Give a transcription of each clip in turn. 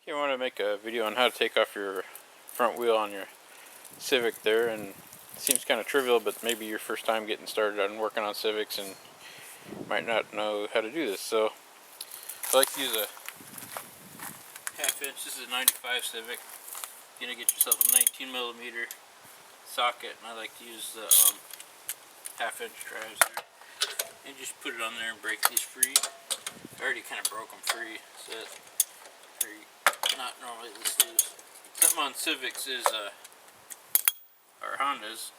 You want to make a video on how to take off your front wheel on your Civic there, and it seems kind of trivial, but maybe your first time getting started on working on Civics and might not know how to do this. So I like to use a half-inch. This is a 95 Civic. You're gonna get yourself a 19mm socket, and I like to use the half-inch drives there, and just put it on there and break these free. I already kind of broke them free, so they're not normally this loose. Something on Civics is or Hondas,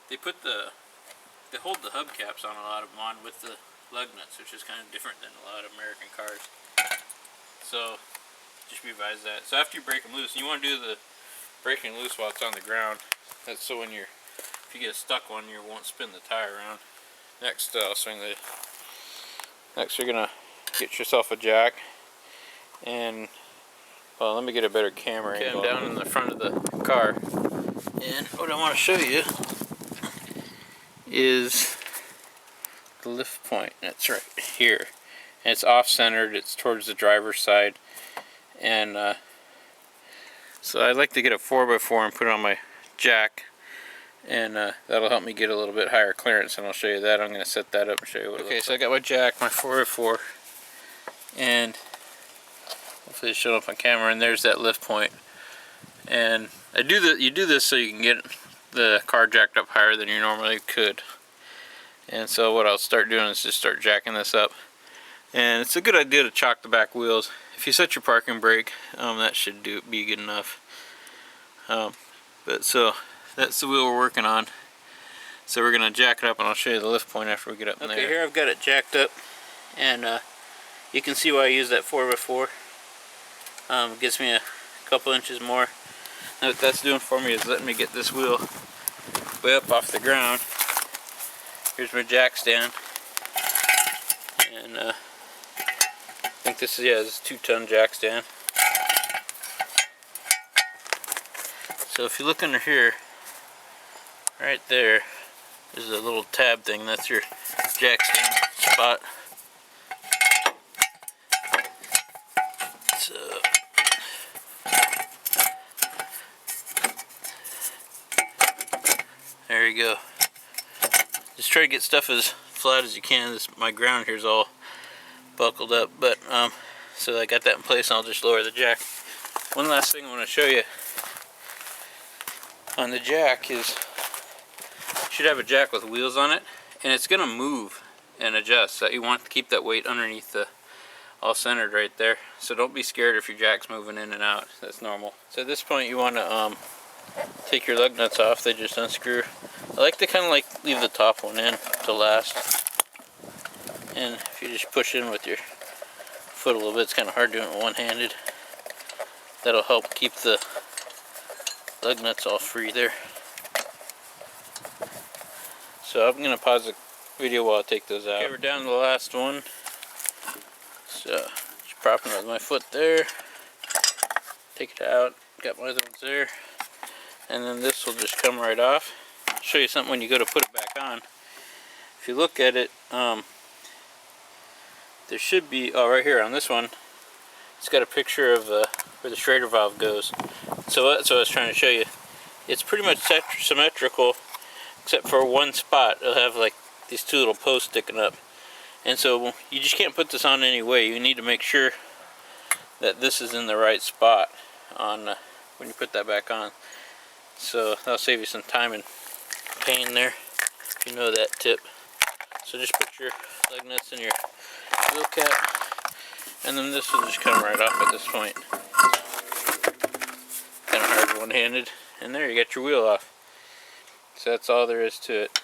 they hold the hubcaps on a lot of them on with the lug nuts, which is kind of different than a lot of American cars. So just be advised that. So after you break them loose, you want to do the breaking loose while it's on the ground. That's so when if you get a stuck one, you won't spin the tire around. Next, Next, you're gonna get yourself a jack, and well, let me get a better camera angle. I'm down in the front of the car, and what I want to show you is the lift point. That's right here, and it's off-centered. It's towards the driver's side, and so I like to get a 4x4 and put it on my jack, and that'll help me get a little bit higher clearance, and I'll show you that. I'm going to set that up and show you what it looks like. So I got my jack, my 4x4, and hopefully it's showing up on camera, and there's that lift point. And you do this so you can get the car jacked up higher than you normally could. And so what I'll start doing is just start jacking this up. And it's a good idea to chock the back wheels. If you set your parking brake, that should be good enough. But so that's the wheel we're working on. So we're going to jack it up, and I'll show you the lift point after we get up in there. Okay, here I've got it jacked up, and you can see why I use that 4x4. It gives me a couple inches more. And what that's doing for me is letting me get this wheel way up off the ground. Here's my jack stand, and I think this is, this is a 2-ton jack stand. So if you look under here, right there is a little tab thing. That's your jack stand spot. So there you go. Just try to get stuff as flat as you can. My ground here is all buckled up, but so I got that in place, and I'll just lower the jack. One last thing I want to show you on the jack is you should have a jack with wheels on it, and it's going to move and adjust. So you want to keep that weight underneath all centered right there. So don't be scared if your jack's moving in and out. That's normal. So at this point you want to take your lug nuts off. They just unscrew. I like to kind of leave the top one in to last. And if you just push in with your foot a little bit, it's kind of hard doing it one-handed. That'll help keep the lug nuts all free there. So I'm going to pause the video while I take those out. Okay, we're down to the last one. So just propping it with my foot there. Take it out. Got my other ones there. And then this will just come right off. I'll show you something when you go to put it back on. If you look at it, there should be, right here on this one, it's got a picture of where the Schrader valve goes. So that's what I was trying to show you. It's pretty much symmetrical, except for one spot. It'll have like these two little posts sticking up. And so you just can't put this on any way. You need to make sure that this is in the right spot on when you put that back on. So that'll save you some time and pain there, if you know that tip. So just put your lug nuts in your wheel cap, and then this will just come right off at this point. Kind of hard one-handed, and there you got your wheel off. So that's all there is to it.